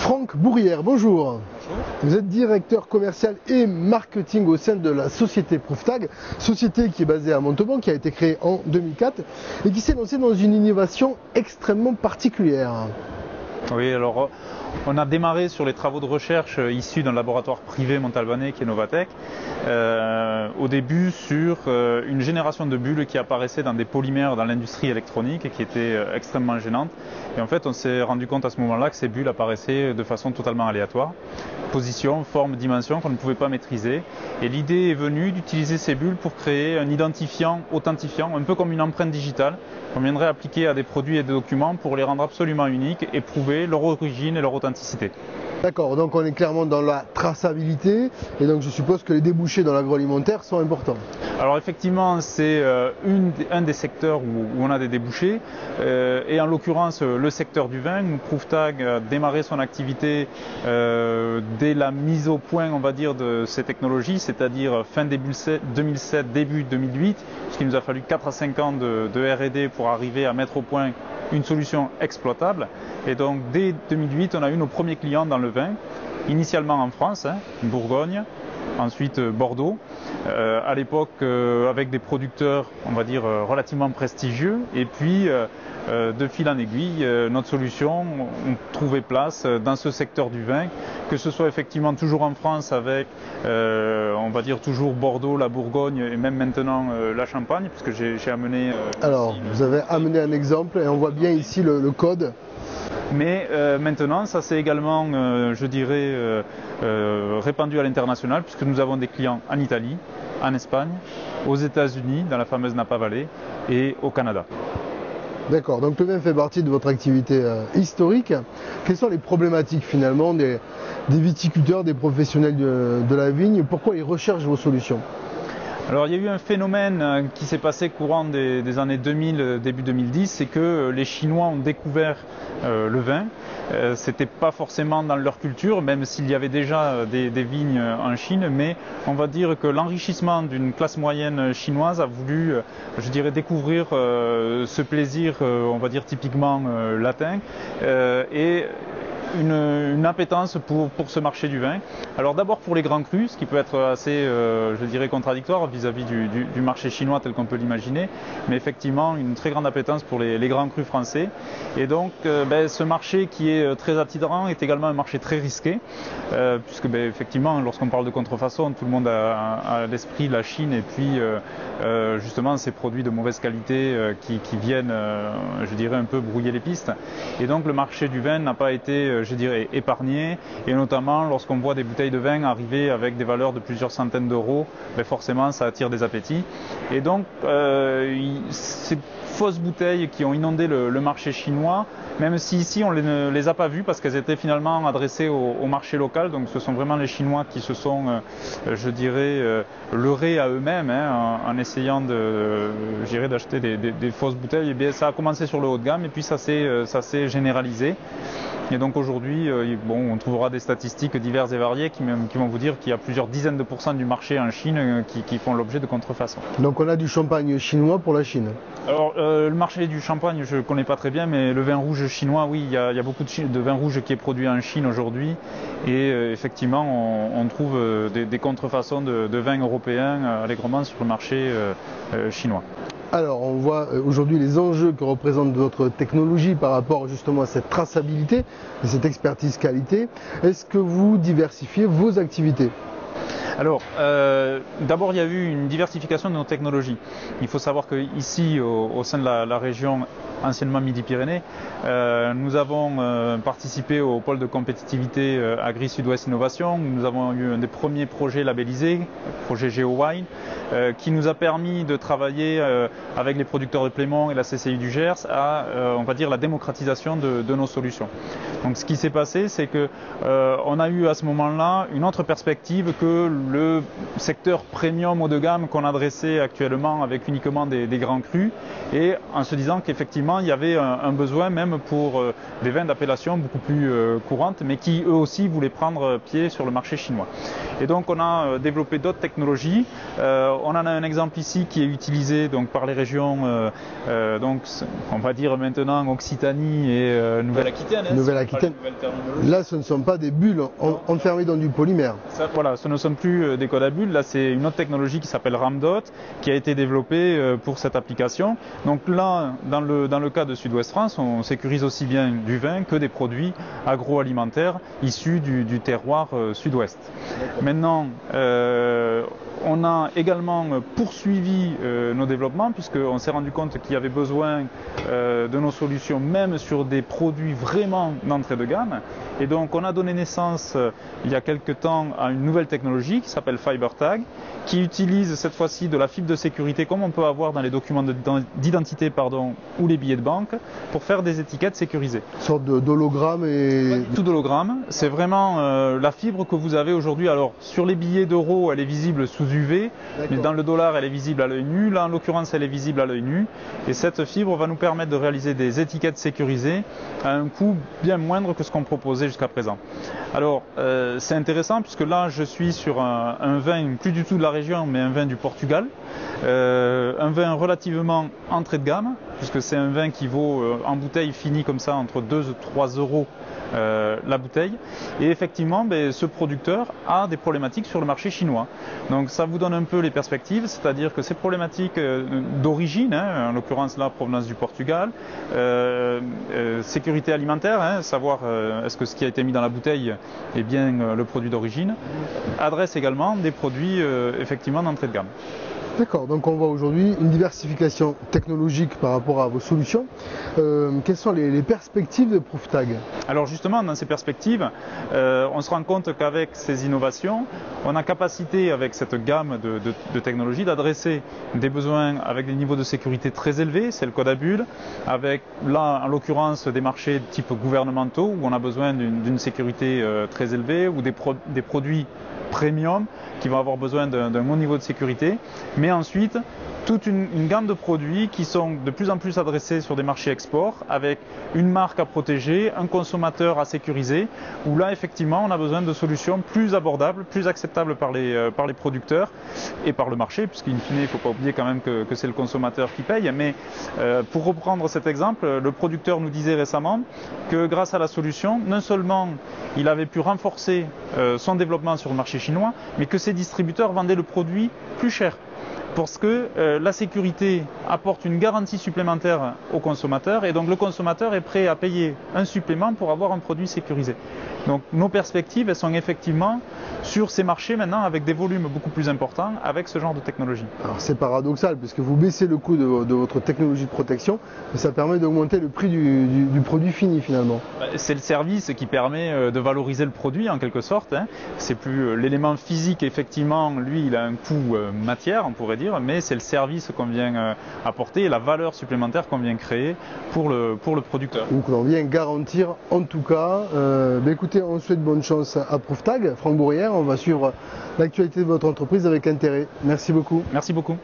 Franck Bourrière, bonjour. Bonjour. Vous êtes directeur commercial et marketing au sein de la société Prouftag, société qui est basée à Montauban, qui a été créée en 2004 et qui s'est lancée dans une innovation extrêmement particulière. Oui, alors on a démarré sur les travaux de recherche issus d'un laboratoire privé montalbanais qui est Novatec, au début sur une génération de bulles qui apparaissaient dans des polymères dans l'industrie électronique et qui étaient extrêmement gênantes. Et en fait, on s'est rendu compte à ce moment-là que ces bulles apparaissaient de façon totalement aléatoire, position, forme, dimension qu'on ne pouvait pas maîtriser. Et l'idée est venue d'utiliser ces bulles pour créer un identifiant authentifiant, un peu comme une empreinte digitale, qu'on viendrait appliquer à des produits et des documents pour les rendre absolument uniques et prouver leur origine et leur authenticité. D'accord, donc on est clairement dans la traçabilité et donc je suppose que les débouchés dans l'agroalimentaire sont importants. Alors effectivement, c'est un des secteurs où on a des débouchés et en l'occurrence le secteur du vin, où Prouftag a démarré son activité dès la mise au point, on va dire, de ces technologies, c'est-à-dire fin 2007, début 2008, puisqu'il nous a fallu 4 à 5 ans de R&D pour arriver à mettre au point une solution exploitable. Et donc dès 2008, on a eu nos premiers clients dans le vin, initialement en France, Bourgogne, ensuite Bordeaux, à l'époque avec des producteurs, on va dire, relativement prestigieux. Et puis de fil en aiguille, notre solution trouvait place dans ce secteur du vin, que ce soit effectivement toujours en France avec, on va dire, toujours Bordeaux, la Bourgogne et même maintenant la Champagne, puisque j'ai amené... Alors, vous avez amené un exemple et on voit bien ici le code. Mais maintenant, ça s'est également, je dirais, répandu à l'international, puisque nous avons des clients en Italie, en Espagne, aux États-Unis, dans la fameuse Napa Valley, et au Canada. D'accord, donc le vin fait partie de votre activité historique. Quelles sont les problématiques finalement des viticulteurs, des professionnels de la vigne? Pourquoi ils recherchent vos solutions? Alors il y a eu un phénomène qui s'est passé courant des années 2000, début 2010, c'est que les Chinois ont découvert le vin. C'était pas forcément dans leur culture, même s'il y avait déjà des vignes en Chine, mais on va dire que l'enrichissement d'une classe moyenne chinoise a voulu, je dirais, découvrir ce plaisir, on va dire typiquement latin, et une appétence pour ce marché du vin. Alors d'abord pour les grands crus, ce qui peut être assez, je dirais, contradictoire vis-à-vis du marché chinois tel qu'on peut l'imaginer, mais effectivement une très grande appétence pour les grands crus français. Et donc ce marché qui est très attirant est également un marché très risqué, puisque effectivement lorsqu'on parle de contrefaçon, tout le monde a à l'esprit la Chine et puis justement ces produits de mauvaise qualité qui viennent, je dirais, un peu brouiller les pistes. Et donc le marché du vin n'a pas été, je dirais, épargné, et notamment lorsqu'on voit des bouteilles de vin arriver avec des valeurs de plusieurs centaines d'euros, forcément ça attire des appétits. Et donc ces fausses bouteilles qui ont inondé le marché chinois, même si ici on ne les a pas vues parce qu'elles étaient finalement adressées au marché local, donc ce sont vraiment les Chinois qui se sont, je dirais, leurrés à eux-mêmes en essayant d'acheter des fausses bouteilles. Et bien, ça a commencé sur le haut de gamme et puis ça s'est généralisé. Et donc aujourd'hui, on trouvera des statistiques diverses et variées qui vont vous dire qu'il y a plusieurs dizaines de pourcents du marché en Chine qui font l'objet de contrefaçons. Donc on a du champagne chinois pour la Chine. Alors le marché du champagne, je ne connais pas très bien, mais le vin rouge chinois, oui, il y a beaucoup de vin rouge qui est produit en Chine aujourd'hui. Et effectivement, on trouve des contrefaçons de vins européens allègrement sur le marché chinois. Alors on voit aujourd'hui les enjeux que représente votre technologie par rapport justement à cette traçabilité et cette expertise qualité. Est-ce que vous diversifiez vos activités ? Alors, d'abord, il y a eu une diversification de nos technologies. Il faut savoir qu'ici, au sein de la région anciennement Midi-Pyrénées, nous avons participé au pôle de compétitivité Agri Sud-Ouest Innovation. Nous avons eu un des premiers projets labellisés, le projet GeoWine, qui nous a permis de travailler avec les producteurs de Plémont et la CCI du Gers à, on va dire, la démocratisation de nos solutions. Donc, ce qui s'est passé, c'est que on a eu à ce moment-là une autre perspective que le secteur premium haut de gamme qu'on adressait actuellement avec uniquement des grands crus, et en se disant qu'effectivement il y avait un besoin même pour des vins d'appellation beaucoup plus courantes, mais qui eux aussi voulaient prendre pied sur le marché chinois. Et donc on a développé d'autres technologies. on en a un exemple ici qui est utilisé donc, par les régions, donc, on va dire maintenant Occitanie et Nouvelle-Aquitaine. Nouvelle-Aquitaine. Là, ce ne sont pas des bulles enfermées dans du polymère. Ça, voilà, ce ne sont plus des codes à bulles. Là, c'est une autre technologie qui s'appelle Ramdot, qui a été développée pour cette application. Donc là, dans le cas de Sud-Ouest France, on sécurise aussi bien du vin que des produits agroalimentaires issus du terroir sud-ouest. Maintenant, on a également poursuivi nos développements puisqu'on s'est rendu compte qu'il y avait besoin de nos solutions même sur des produits vraiment d'entrée de gamme. Et donc on a donné naissance il y a quelques temps à une nouvelle technologie qui s'appelle FiberTag, qui utilise cette fois-ci de la fibre de sécurité comme on peut avoir dans les documents d'identité ou les billets de banque pour faire des étiquettes sécurisées. Une sorte d'hologramme et... Tout d'hologramme, c'est vraiment la fibre que vous avez aujourd'hui. Alors sur les billets d'euros, elle est visible sous UV, mais dans le dollar, elle est visible à l'œil nu. Là, en l'occurrence, elle est visible à l'œil nu. Et cette fibre va nous permettre de réaliser des étiquettes sécurisées à un coût bien moindre que ce qu'on proposait jusqu'à présent. Alors, c'est intéressant puisque là, je suis sur un vin plus du tout de la région, mais un vin du Portugal. Un vin relativement entrée de gamme, puisque c'est un vin qui vaut en bouteille finie comme ça entre 2 et 3 euros la bouteille. Et effectivement, ce producteur a des problématiques sur le marché chinois. Donc ça vous donne un peu les perspectives, c'est-à-dire que ces problématiques d'origine, en l'occurrence là, provenance du Portugal, sécurité alimentaire, savoir est-ce que ce qui a été mis dans la bouteille est bien le produit d'origine, adresse également des produits effectivement d'entrée de gamme. D'accord, donc on voit aujourd'hui une diversification technologique par rapport à vos solutions. Quelles sont les perspectives de ProofTag? Alors justement, dans ces perspectives, on se rend compte qu'avec ces innovations, on a capacité avec cette gamme de technologies d'adresser des besoins avec des niveaux de sécurité très élevés, c'est le code à bulles, avec là en l'occurrence des marchés de type gouvernementaux où on a besoin d'une sécurité très élevée ou des produits premium qui vont avoir besoin d'un bon niveau de sécurité, mais ensuite toute une gamme de produits qui sont de plus en plus adressés sur des marchés export avec une marque à protéger, un consommateur à sécuriser, où là effectivement on a besoin de solutions plus abordables, plus acceptables par les producteurs et par le marché, puisqu'in fine il ne faut pas oublier quand même que c'est le consommateur qui paye. Mais pour reprendre cet exemple, le producteur nous disait récemment que grâce à la solution, non seulement il avait pu renforcer son développement sur le marché chinois, mais que ses distributeurs vendaient le produit plus cher. Parce que la sécurité apporte une garantie supplémentaire au consommateur et donc le consommateur est prêt à payer un supplément pour avoir un produit sécurisé. Donc nos perspectives, elles sont effectivement sur ces marchés maintenant avec des volumes beaucoup plus importants avec ce genre de technologie. Alors c'est paradoxal puisque vous baissez le coût de votre technologie de protection et ça permet d'augmenter le prix du produit fini finalement. C'est le service qui permet de valoriser le produit en quelque sorte. C'est plus l'élément physique effectivement, lui il a un coût matière on pourrait dire, mais c'est le service qu'on vient apporter et la valeur supplémentaire qu'on vient créer pour le producteur. Ou que l'on vient garantir en tout cas. Écoutez, on souhaite bonne chance à ProofTag. Franck Bourrière, on va suivre l'actualité de votre entreprise avec intérêt. Merci beaucoup. Merci beaucoup.